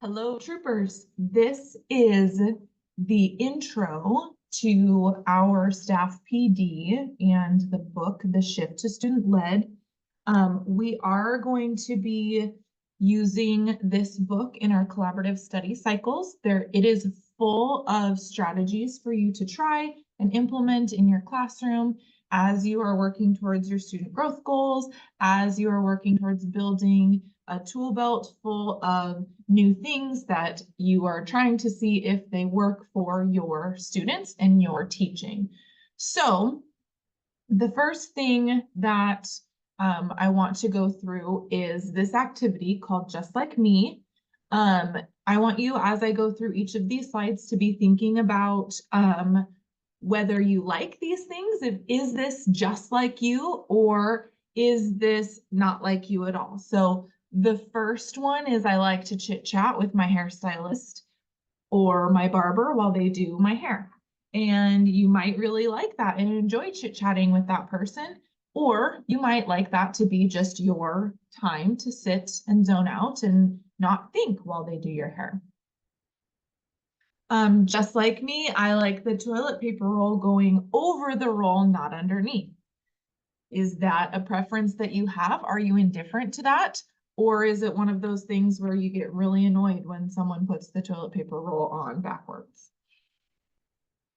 Hello, troopers. This is the intro to our staff PD and the book, The Shift to Student Led. We are going to be using this book in our collaborative study cycles. It is full of strategies for you to try and implement in your classroom as you are working towards your student growth goals, as you are working towards building a tool belt full of new things that you are trying to see if they work for your students and your teaching. So the first thing that I want to go through is this activity called Just Like Me. I want you, as I go through each of these slides, to be thinking about whether you like these things. Is this just like you, or is this not like you at all? So the first one is I like to chit chat with my hairstylist or my barber while they do my hair. And you might really like that and enjoy chit chatting with that person, or you might like that to be just your time to sit and zone out and not think while they do your hair. Just like me, I like the toilet paper roll going over the roll, not underneath. Is that a preference that you have? Are you indifferent to that? Or is it one of those things where you get really annoyed when someone puts the toilet paper roll on backwards?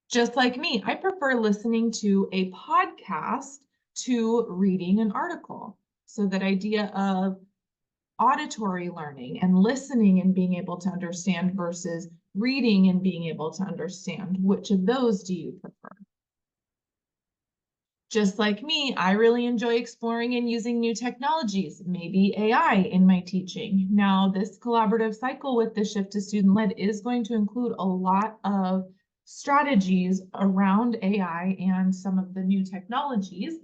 Just like me, I prefer listening to a podcast to reading an article. So that idea of auditory learning and listening and being able to understand versus reading and being able to understand, which of those do you prefer? Just like me, I really enjoy exploring and using new technologies, maybe AI in my teaching. Now, this collaborative cycle with the Shift to Student Led is going to include a lot of strategies around AI and some of the new technologies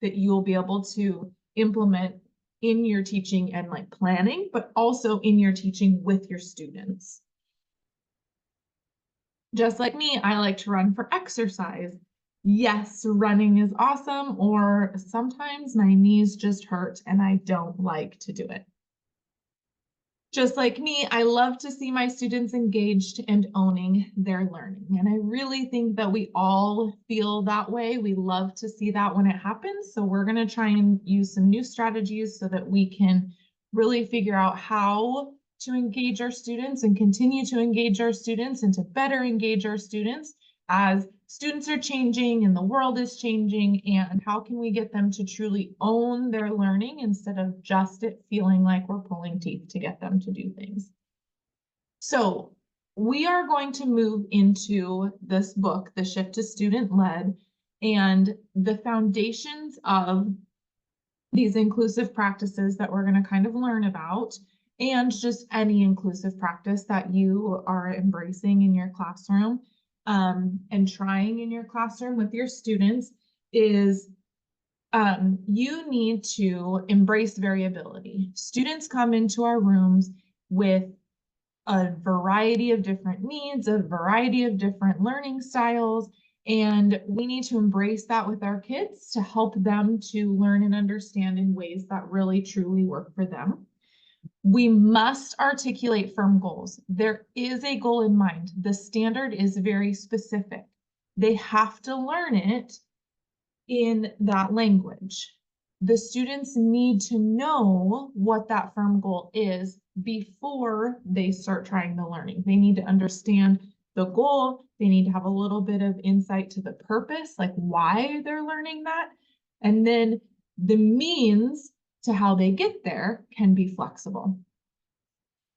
that you'll be able to implement in your teaching and like planning, but also in your teaching with your students. Just like me, I like to run for exercise. Yes, running is awesome, or sometimes my knees just hurt and I don't like to do it. Just like me, I love to see my students engaged and owning their learning. And I really think that we all feel that way. We love to see that when it happens. So we're going to try and use some new strategies so that we can really figure out how to engage our students and continue to engage our students and to better engage our students as students are changing and the world is changing, and how can we get them to truly own their learning instead of just it feeling like we're pulling teeth to get them to do things. So we are going to move into this book, The Shift to Student Led, and the foundations of these inclusive practices that we're going to kind of learn about, and just any inclusive practice that you are embracing in your classroom and trying in your classroom with your students is you need to embrace variability. Students come into our rooms with a variety of different needs, a variety of different learning styles, and we need to embrace that with our kids to help them to learn and understand in ways that really truly work for them. We must articulate firm goals. There is a goal in mind. The standard is very specific. They have to learn it in that language. The students need to know what that firm goal is before they start trying the learning. They need to understand the goal. They need to have a little bit of insight to the purpose, like why they're learning that. And then the means to how they get there can be flexible.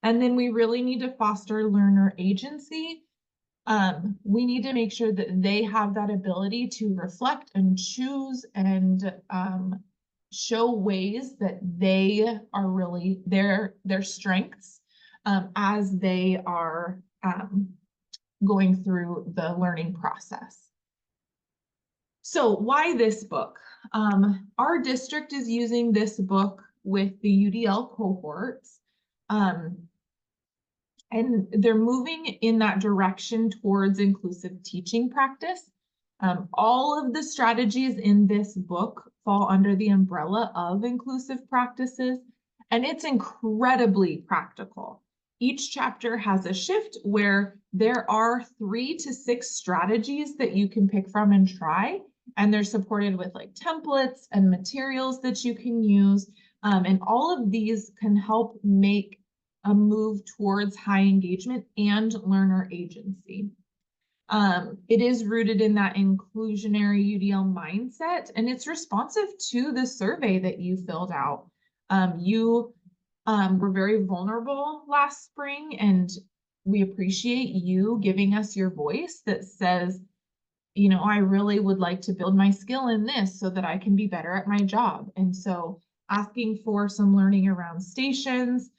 And then we really need to foster learner agency. We need to make sure that they have that ability to reflect and choose and show ways that they are really their strengths as they are going through the learning process. So why this book? Our district is using this book with the UDL cohorts, and they're moving in that direction towards inclusive teaching practice. All of the strategies in this book fall under the umbrella of inclusive practices, and it's incredibly practical. Each chapter has a shift where there are 3 to 6 strategies that you can pick from and try. And they're supported with like templates and materials that you can use. And all of these can help make a move towards high engagement and learner agency. It is rooted in that inclusionary UDL mindset, and it's responsive to the survey that you filled out. You were very vulnerable last spring, and we appreciate you giving us your voice that says, you know, I really would like to build my skill in this so that I can be better at my job. And so asking for some learning around stations,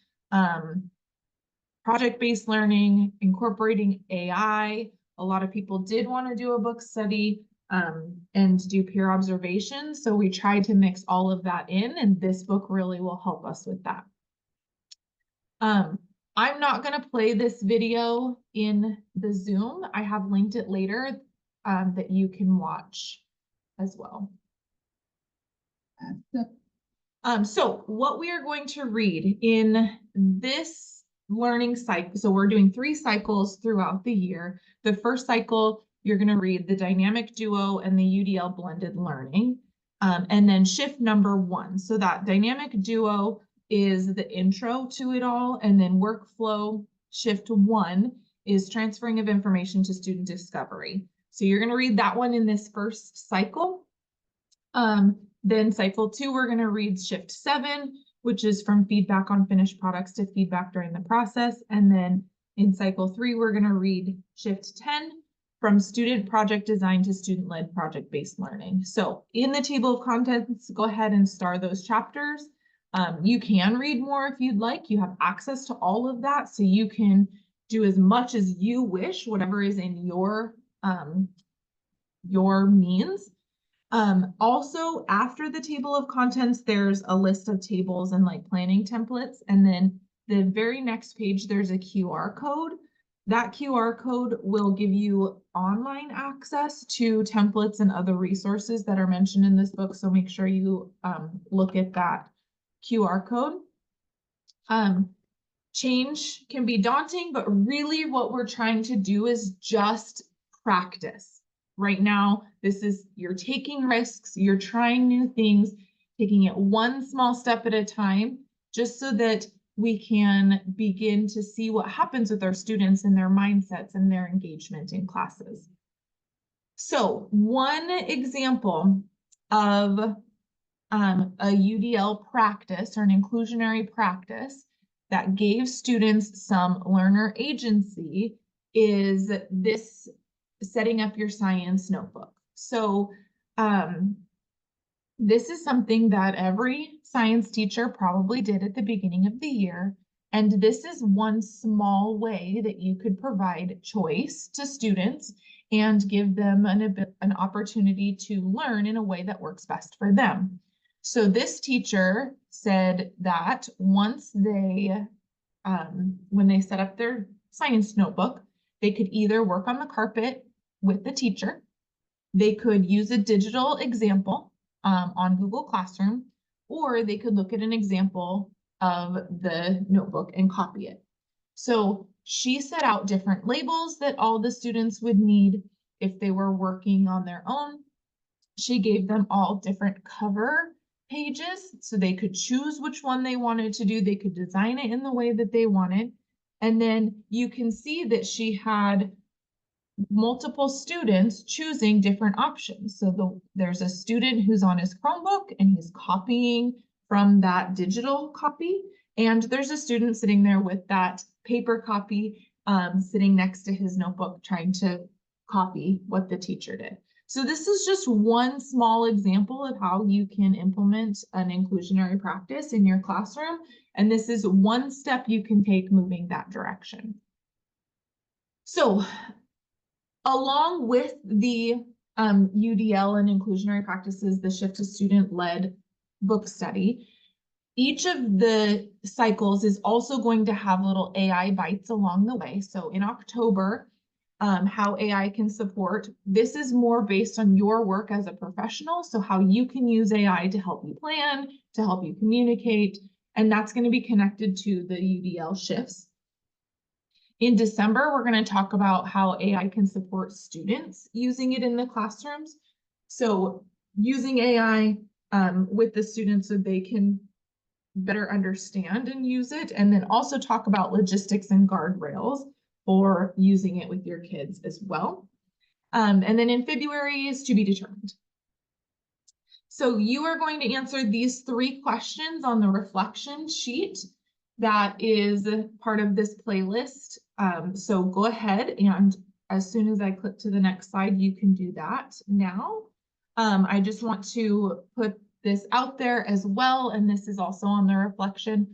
project-based learning, incorporating AI. A lot of people did want to do a book study and do peer observation. So we tried to mix all of that in, and this book really will help us with that. I'm not going to play this video in the Zoom. I have linked it later that you can watch as well. So what we are going to read in this learning cycle, so we're doing 3 cycles throughout the year. The first cycle, you're going to read the dynamic duo and the UDL blended learning, and then shift number 1. So that dynamic duo is the intro to it all, and then workflow shift 1 is transferring of information to student discovery. So you're going to read that one in this first cycle. Then cycle 2, we're going to read shift 7, which is from feedback on finished products to feedback during the process. And then in cycle 3, we're going to read shift 10, from student project design to student-led project-based learning. So in the table of contents, go ahead and star those chapters. You can read more if you'd like. You have access to all of that, so you can do as much as you wish, whatever is in your means. Also, after the table of contents, there's a list of tables and like planning templates. And then the very next page, there's a QR code. That QR code will give you online access to templates and other resources that are mentioned in this book. So make sure you look at that QR code. Change can be daunting, but really what we're trying to do is just practice. Right now, this is, you're taking risks, you're trying new things, taking it one small step at a time, just so that we can begin to see what happens with our students and their mindsets and their engagement in classes. So one example of a UDL practice or an inclusionary practice that gave students some learner agency is this setting up your science notebook. So this is something that every science teacher probably did at the beginning of the year. And this is one small way that you could provide choice to students and give them an opportunity to learn in a way that works best for them. So this teacher said that once they, when they set up their science notebook, they could either work on the carpet with the teacher, they could use a digital example on Google Classroom, or they could look at an example of the notebook and copy it. So she set out different labels that all the students would need if they were working on their own. She gave them all different cover pages so they could choose which one they wanted to do. They could design it in the way that they wanted. And then you can see that she had multiple students choosing different options. So there's a student who's on his Chromebook and he's copying from that digital copy. And there's a student sitting there with that paper copy sitting next to his notebook trying to copy what the teacher did. So this is just one small example of how you can implement an inclusionary practice in your classroom. And this is one step you can take moving that direction. So along with the UDL and inclusionary practices, the shift to student-led book study, each of the cycles is also going to have little AI bites along the way. So in October, how AI can support, this is more based on your work as a professional. So how you can use AI to help you plan, to help you communicate, and that's going to be connected to the UDL shifts. In December, we're going to talk about how AI can support students using it in the classrooms. So using AI with the students so they can better understand and use it, and then also talk about logistics and guardrails for using it with your kids as well. And then in February is to be determined. So you are going to answer these 3 questions on the reflection sheet that is part of this playlist. So go ahead, and as soon as I click to the next slide, you can do that now. I just want to put this out there as well, and this is also on the reflection.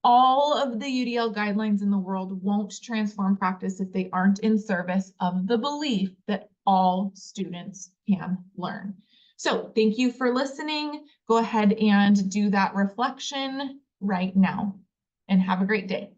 All of the UDL guidelines in the world won't transform practice if they aren't in service of the belief that all students can learn. So thank you for listening. Go ahead and do that reflection right now, and have a great day.